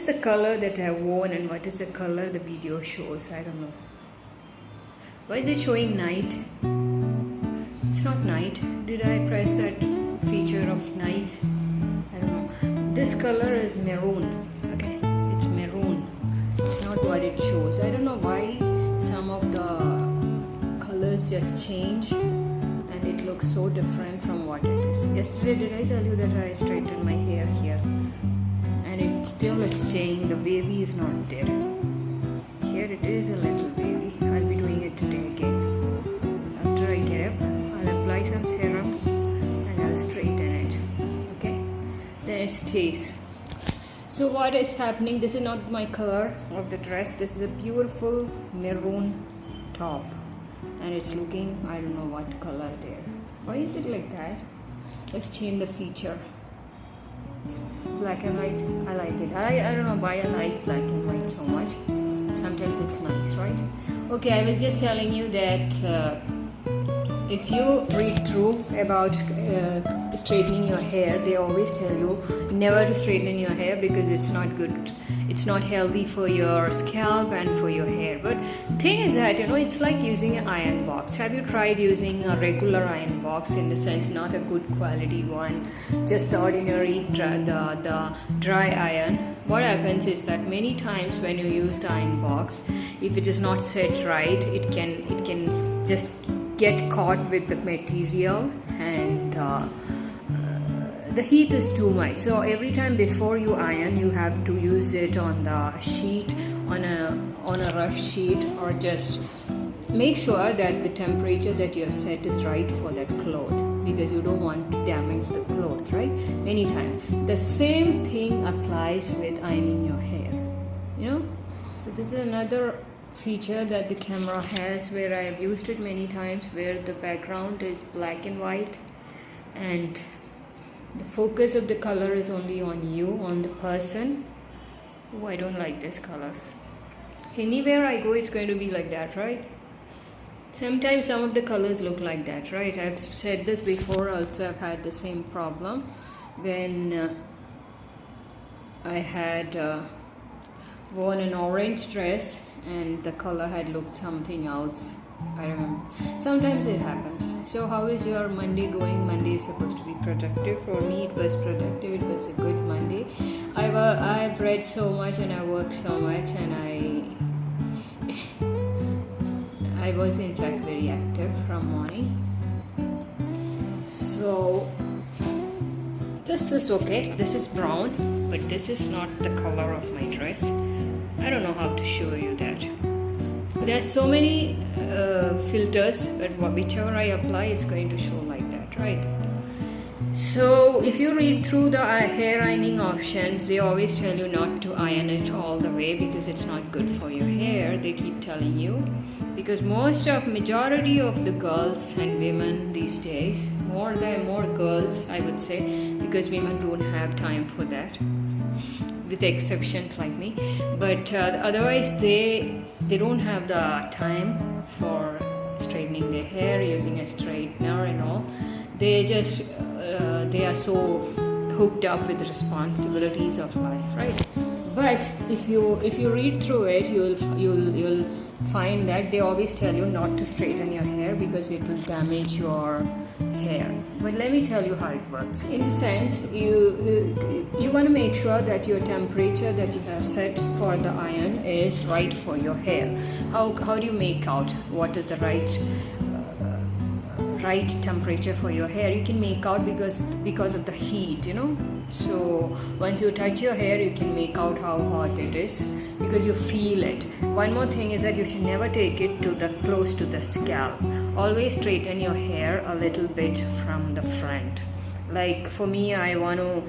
the color that I worn and what is the color the video shows? I don't know. Why is it showing night? It's not night. Did I press that feature of night? I don't know. This color is maroon. Okay, it's maroon. It's not what it shows. I don't know why some of the colors just change and it looks so different from what it is. Yesterday, did I tell you that I straightened my hair here? And it's staying. The wavy is not there. Here it is a little wavy. I'll be doing it today again. After I get up, I'll apply some serum and I'll straighten it. Okay? Then it stays. So what is happening? This is not my color of the dress. This is a beautiful maroon top. And it's looking, I don't know what color there. Why is it like that? Let's change the feature. Black and white, I like it. I don't know why I like black and white so much. Sometimes it's nice, right? Okay, I was just telling you that if you read through about straightening your hair, they always tell you never to straighten your hair because it's not good. It's not healthy for your scalp and for your hair. But thing is that, it's like using an iron box. Have you tried using a regular iron box, in the sense not a good quality one, just the ordinary the dry iron? What happens is that many times when you use the iron box, if it is not set right, it can just get caught with the material, and the heat is too much. So every time before you iron, you have to use it on the sheet, on a rough sheet, or just make sure that the temperature that you have set is right for that cloth, because you don't want to damage the cloth, right? Many times the same thing applies with ironing your hair. So this is another feature that the camera has, where I have used it many times, where the background is black and white and the focus of the color is only on you, on the person. Oh, I don't like this color. Anywhere I go, it's going to be like that, right? Sometimes some of the colors look like that, right? I've said this before also. I've had the same problem when I had worn an orange dress and the color had looked something else. I remember. Sometimes it happens. So how is your Monday going? Monday is supposed to be productive. For me, it was productive. It was a good Monday. I've read so much and I worked so much, and I was in fact very active from morning. So this is okay. This is brown, but this is not the color of my dress. I don't know how to show you that. There are so many filters, but whichever I apply, it's going to show like that, right? So if you read through the hair ironing options, they always tell you not to iron it all the way because it's not good for your hair. They keep telling you, because majority of the girls and women these days, more girls, I would say, because women don't have time for that, with exceptions like me. But otherwise they don't have the time for straightening their hair, using a straightener and all. They just they are so hooked up with the responsibilities of life, right? But if you read through it, you'll find that they always tell you not to straighten your hair because it will damage your hair. But let me tell you how it works. In the sense, you want to make sure that your temperature that you have set for the iron is right for your hair. How do you make out what is the right temperature for your hair? You can make out because of the heat, so once you touch your hair, you can make out how hot it is because you feel it. One more thing is that you should never take it close to the scalp. Always straighten your hair a little bit from the front. Like for me, I want to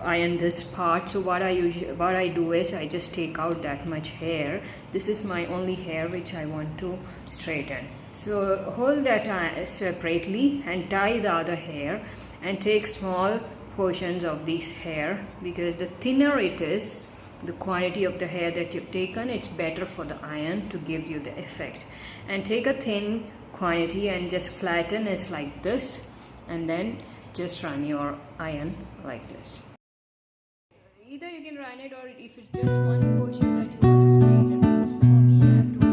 iron this part, so what I do is I just take out that much hair. This is my only hair which I want to straighten. So hold that separately and tie the other hair and take small portions of this hair, because the thinner it is, the quantity of the hair that you've taken, it's better for the iron to give you the effect. And take a thin quantity and just flatten it like this, and then just run your iron like this. either you can run it, or if it's just one portion that you want to straighten, because for me I have to do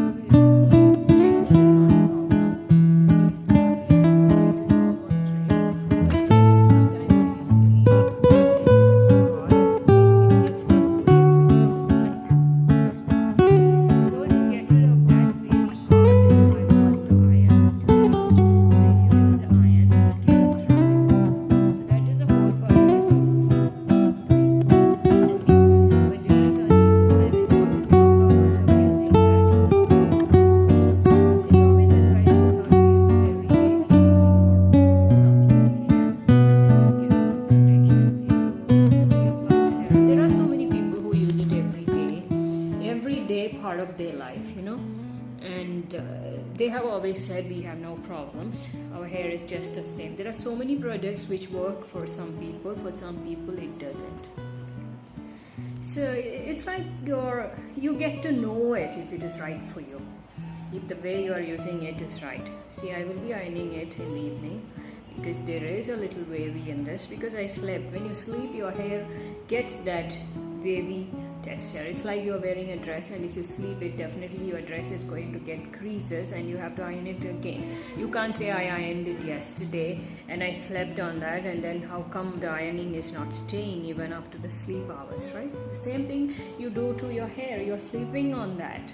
it straighten is not a problem, because basically my hair is almost straight. But the thing is, sometimes when you sleep and it's so hot, it gets that wave, which I don't like this part. So to get rid of that wavy part, I want the iron to be used. So if you use the iron, it gets dry. So that is the whole purpose of doing this. But depends on you. I mean, what is your purpose of using that? It's always advisable not to use it every day if you're using for one of your hair, unless it gives some protection if your buds hair. There are so many people who use it every day part of their life, and they have always said we have no problems, our hair is just the same. There are so many products which work for some people, for some people it doesn't. So it's like you get to know it if it is right for you, if the way you are using it is right. See, I will be ironing it in the evening because there is a little wavy in this, because I slept. When you sleep, your hair gets that wavy texture. It's like you're wearing a dress, and if you sleep, it definitely your dress is going to get creases and you have to iron it again. You can't say I ironed it yesterday and I slept on that, and then how come the ironing is not staying even after the sleep hours, right? The same thing you do to your hair. You're sleeping on that.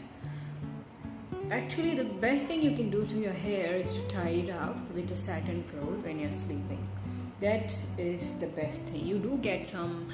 Actually, the best thing you can do to your hair is to tie it up with a satin cloth when you're sleeping. That is the best thing. You do get some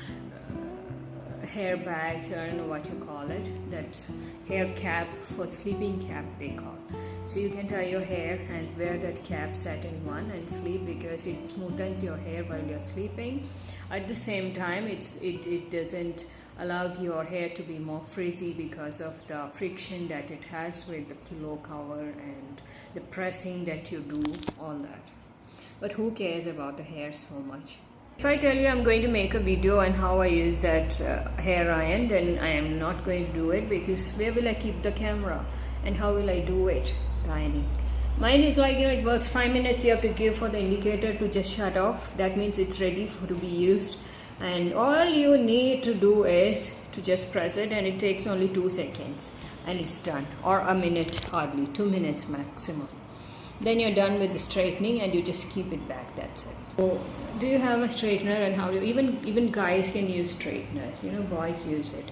hair bags, I don't know what you call it, that hair cap, for sleeping cap they call. So you can tie your hair and wear that cap, satin one, and sleep, because it smoothens your hair while you're sleeping. At the same time, it doesn't allow your hair to be more frizzy because of the friction that it has with the pillow cover and the pressing that you do, all that. But who cares about the hair so much? If I tell you I'm going to make a video on how I use that hair iron, then I am not going to do it, because where will I keep the camera and how will I do it, the ironing? Mine is like, it works 5 minutes. You have to give for the indicator to just shut off. That means it's ready to be used, and all you need to do is to just press it, and it takes only 2 seconds and it's done, or a minute, hardly 2 minutes maximum. Then you're done with the straightening and you just keep it back. That's it. So, do you have a straightener, and how do even guys can use straighteners? Boys use it.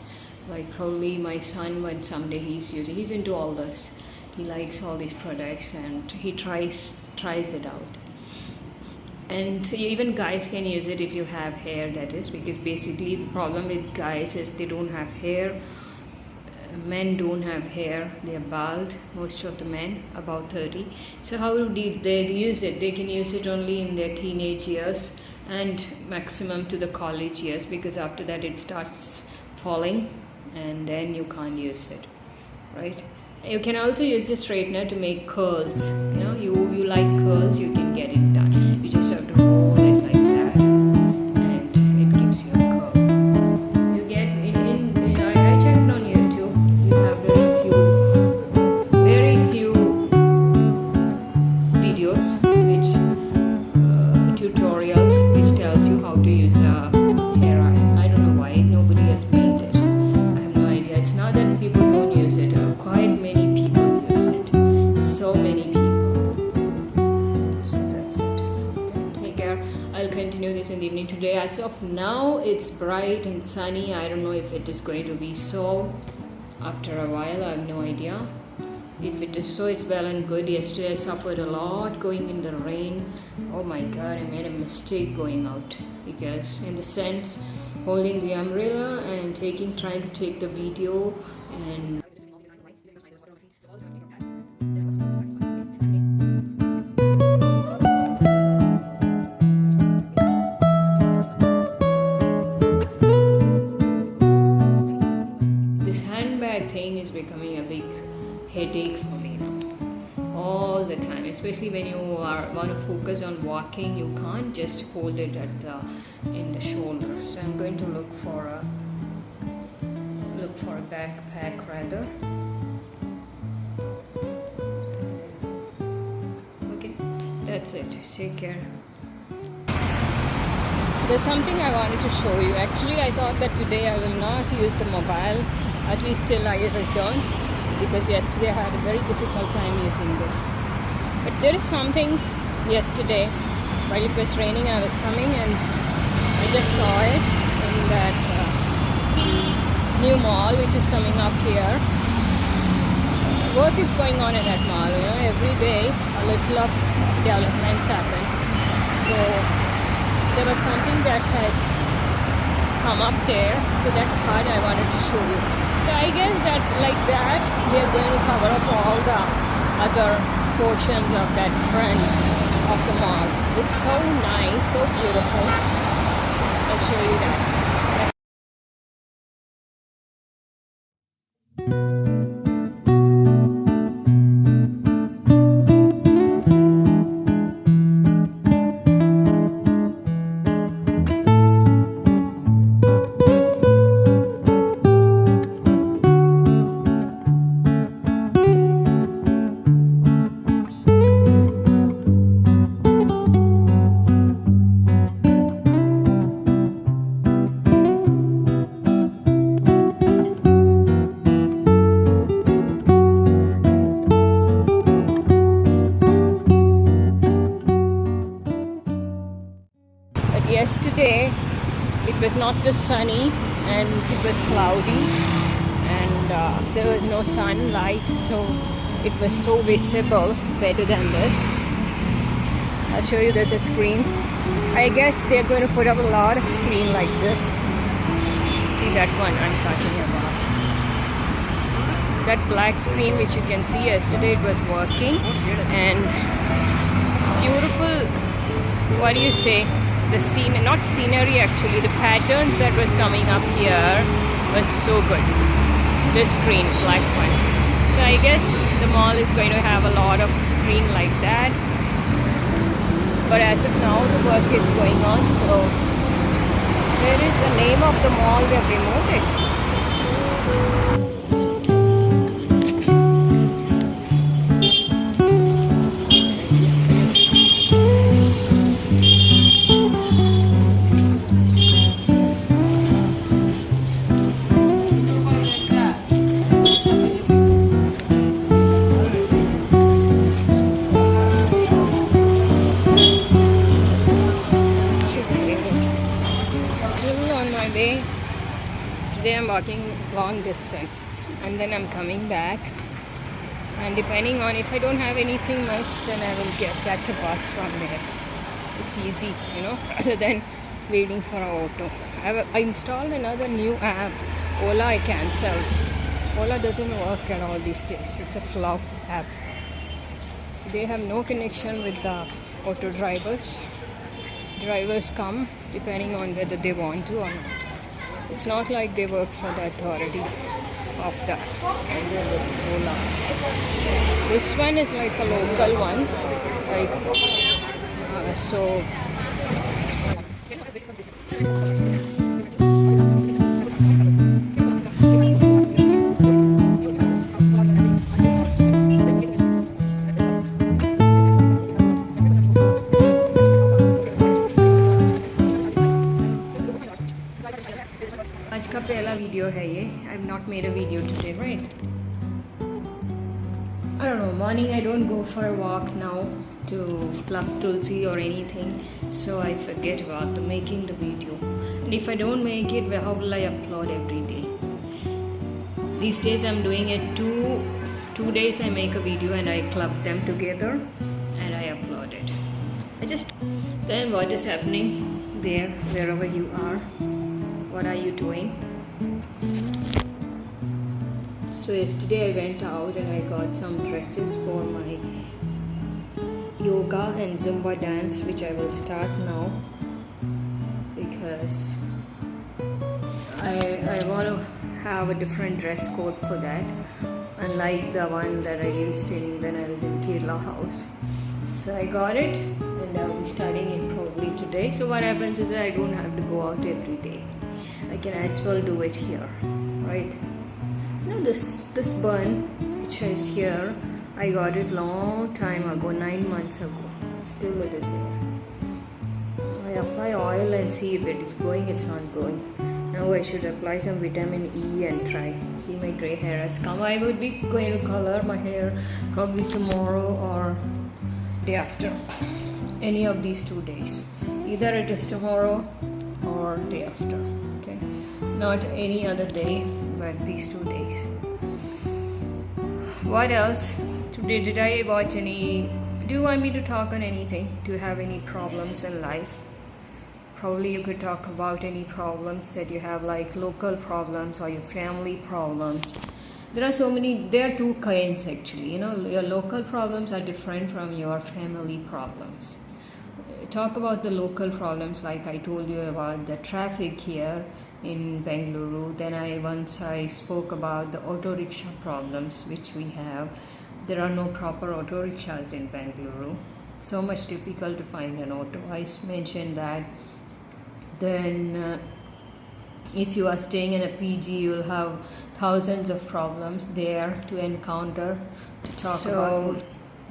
Like probably my son, when someday he's into all this. He likes all these products and he tries it out. And so even guys can use it if you have hair, that is, because basically the problem with guys is they don't have hair. Men don't have hair, they are bald, most of the men about 30. So how do they use it? They can use it only in their teenage years and maximum to the college years, because after that it starts falling and then you can't use it, right? You can also use the straightener to make curls. You like curls, you can get it done. You just have to roll it like that and it gives you a curl. You get I checked on YouTube. You have very few videos tutorials which tells you how to use a hair iron. I don't know why nobody has made it. I have no idea. It's not that people don't use it. Quite many people use it. So many people. So that's it. Okay, take care. I'll continue this in the evening today. As of now, it's bright and sunny. I don't know if it is going to be so after a while. I have no idea. If it is so, it's well and good. Yesterday I suffered a lot going in the rain. Oh my god, I made a mistake going out, because in the sense holding the umbrella and trying to take the video, and this handbag thing is becoming a big headache for me now, all the time, especially when you want to focus on walking. You can't just hold it in the shoulder. So I'm going to look for a backpack rather. Okay, that's it. Take care. There's something I wanted to show you. Actually, I thought that today I will not use the mobile, at least till I return, because yesterday I had a very difficult time using this. But there is something yesterday, while it was raining, I was coming and I just saw it in that new mall which is coming up here. Work is going on in that mall, you know, every day a little of developments happen. So there was something that has come up there, so that part I wanted to show you. So I guess that like that they are going to cover up all the other portions of that front of the mall. It's so nice, so beautiful. I'll show you that. Yesterday it was not just sunny and it was cloudy and there was no sunlight, so it was so visible, better than this. I'll show you. There's a screen. I guess they're going to put up a lot of screen like this. See that one I'm talking about, that black screen which you can see. Yesterday it was working, and beautiful, what do you say, the scene, not scenery actually, the patterns that was coming up here was so good. This screen, black one. So I guess the mall is going to have a lot of screen like that, but as of now the work is going on. So where is the name of the mall? They have removed it. Today I'm walking long distance and then I'm coming back, and depending on if I don't have anything much, then I will catch a bus from there. It's easy, you know, rather than waiting for an auto. I installed another new app. Ola I cancelled. Ola doesn't work at all these days. It's a flop app. They have no connection with the auto drivers. Drivers come depending on whether they want to or not. It's not like they work for the authority of the Ola. This one is like a local one, like so. आज का पहला video है ये. I've not made a video today, right? I don't know, morning I don't go for a walk now to pluck tulsi or anything, so I forget about making the video. And if I don't make it, how will I upload every day? These days I'm doing it two days I make a video and I club them together and I upload it. Then what is happening there, wherever you are? What are you doing? So yesterday I went out and I got some dresses for my yoga and Zumba dance, which I will start now because I want to have a different dress code for that, unlike the one that I used when I was in Kerala house. So I got it and I'll be starting it probably today. So what happens is that I don't have to go out every day. I can as well do it here, right? Now this bun which is here, I got it long time ago, 9 months ago. Still it is there. I apply oil and see if it is going. It's not going. Now I should apply some vitamin E and try. See, my gray hair has come. I would be going to color my hair probably tomorrow or day after. Any of these 2 days. Either it is tomorrow or day after. Okay, not any other day, but these 2 days. What else? Today, did I watch any? Do you want me to talk on anything? Do you have any problems in life? Probably you could talk about any problems that you have, like local problems or your family problems. There are so many. There are two kinds actually. Your local problems are different from your family problems. Talk about the local problems, like I told you about the traffic here in Bengaluru. Then I spoke about the auto rickshaw problems which we have. There are no proper auto rickshaws in Bengaluru. So much difficult to find an auto. I mentioned that. Then if you are staying in a PG, you'll have thousands of problems there to encounter.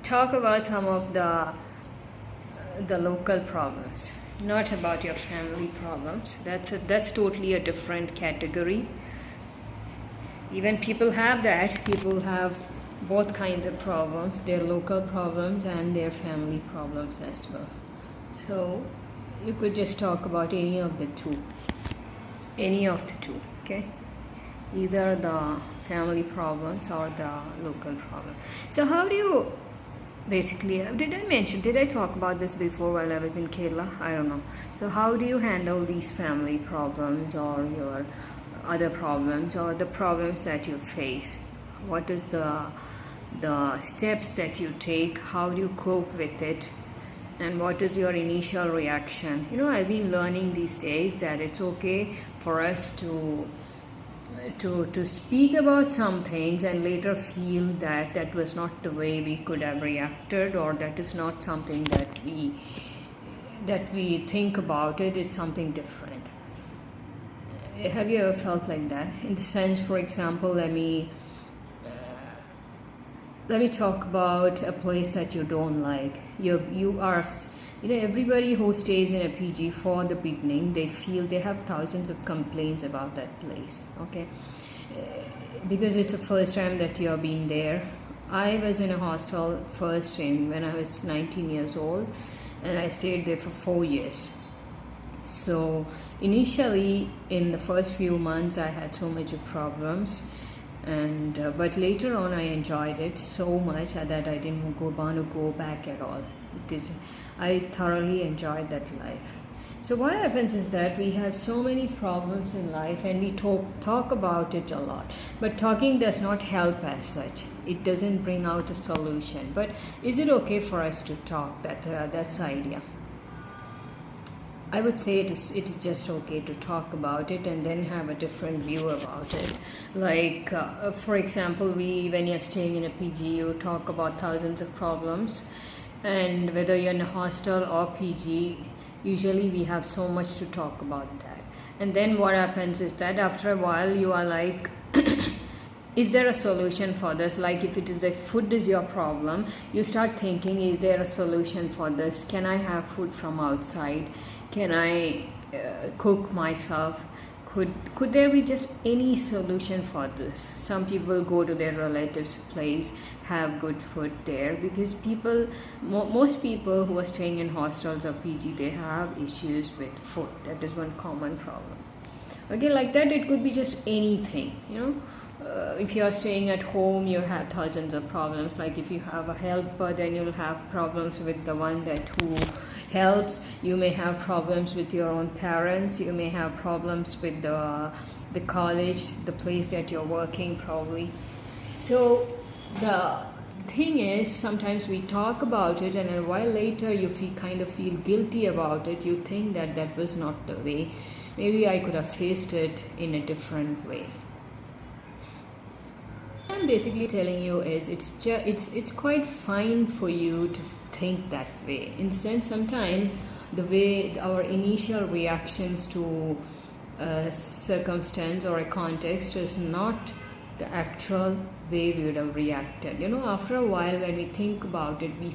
Talk about some of the local problems, not about your family problems. That's totally a different category. Even people have that. People have both kinds of problems, their local problems and their family problems as well. So you could just talk about any of the two, okay? Either the family problems or the local problems. So how do you basically, did I talk about this before while I was in Kerala? I don't know. So how do you handle these family problems or your other problems or the problems that you face? What is the steps that you take? How do you cope with it? And what is your initial reaction? I've been learning these days that it's okay for us to speak about some things and later feel that was not the way we could have reacted, or that is not something that we think about it. It's something different. Have you ever felt like that? In the sense, for example, let me talk about a place that you don't like. Everybody who stays in a PG for the beginning, they feel they have thousands of complaints about that place, okay? Because it's the first time that you have been there. I was in a hostel first when I was 19 years old, and I stayed there for 4 years. So initially, in the first few months, I had so much of problems. But later on I enjoyed it so much that I didn't want to go back at all, because I thoroughly enjoyed that life. So what happens is that we have so many problems in life and we talk about it a lot, but talking does not help as such. It doesn't bring out a solution. But is it okay for us to talk? That's the idea. I would say it is just okay to talk about it and then have a different view about it. Like, for example, when you're staying in a PG, you talk about thousands of problems. And whether you're in a hostel or PG, usually we have so much to talk about that. And then what happens is that after a while, you are like, is there a solution for this? Like if it is the food is your problem, you start thinking, is there a solution for this? Can I have food from outside? Can I cook myself? Could there be just any solution for this? Some people go to their relatives' place, have good food there, because most people who are staying in hostels or PG, they have issues with food. That is one common problem. Okay, like that, it could be just anything, if you are staying at home, you have thousands of problems. Like if you have a helper, then you'll have problems with the one who helps. You may have problems with your own parents. You may have problems with the college, the place that you're working probably. So the thing is, sometimes we talk about it and a while later you kind of feel guilty about it. You think that was not the way. Maybe I could have faced it in a different way. What I'm basically telling you is it's quite fine for you to think that way. In the sense, sometimes the way our initial reactions to a circumstance or a context is not the actual way we would have reacted. After a while, when we think about it, we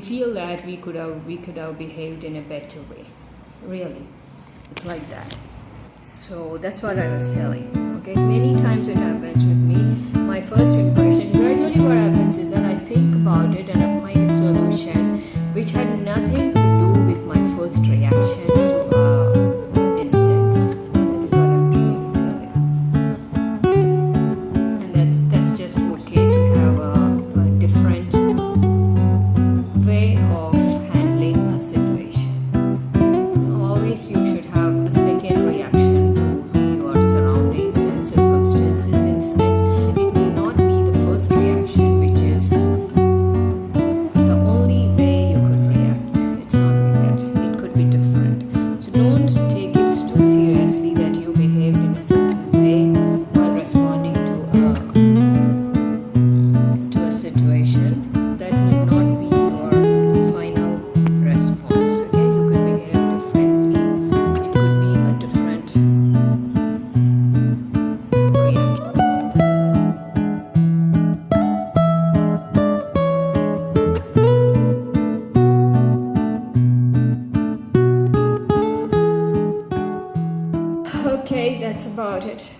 feel that we could have behaved in a better way. really. It's like that. So that's what I was telling. Okay, many times it happens with me. My first impression, gradually what happens is that I think about it and I find a solution which had nothing to do with my first reaction to instance. That is what I'm trying to tell you. And that's just okay to have a different way of handling a situation. Always you should have a second reaction to your surroundings and circumstances. In the sense, it may not be the first reaction which is the only way you could react. It's not like that. It could be different. So don't take it too seriously that you behaved in a certain way while responding to a situation. That will not be your final response. Okay, you could behave differently. It could be a different reaction. Okay, that's about it.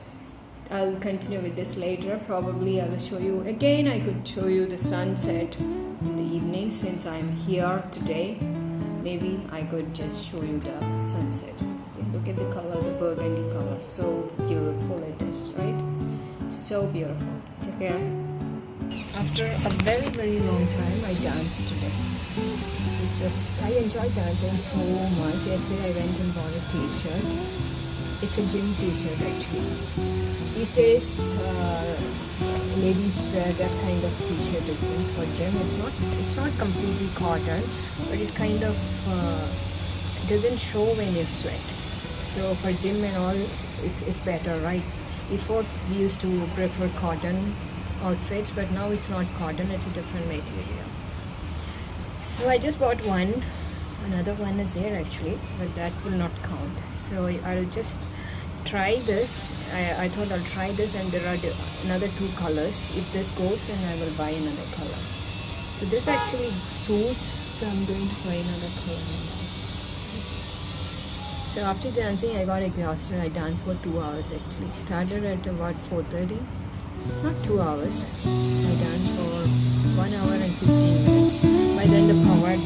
I'll continue with this later. Probably I will show you again. I could show you the sunset in the evening since I'm here today. Maybe I could just show you the sunset. Okay, look at the color, the burgundy color. So beautiful it is, right? So beautiful. Take care. After a very, very long time, I danced today. I enjoyed dancing so much. Yesterday I went and bought a t-shirt. It's a gym t-shirt actually. These days, ladies wear that kind of t-shirt. It seems for gym. It's not completely cotton, but it kind of doesn't show when you sweat. So for gym and all, it's better, right? Before we used to prefer cotton outfits, but now it's not cotton. It's a different material. So I just bought one. Another one is here actually, but that will not count. So I'll just try this. I thought I'll try this, and there are another two colors. If this goes, then I will buy another color. So this actually suits, so I'm going to buy another color now. So after dancing, I got exhausted. I danced for 2 hours actually. Started at about 4:30. Not 2 hours. I danced for 1 hour and 15 minutes. By then the power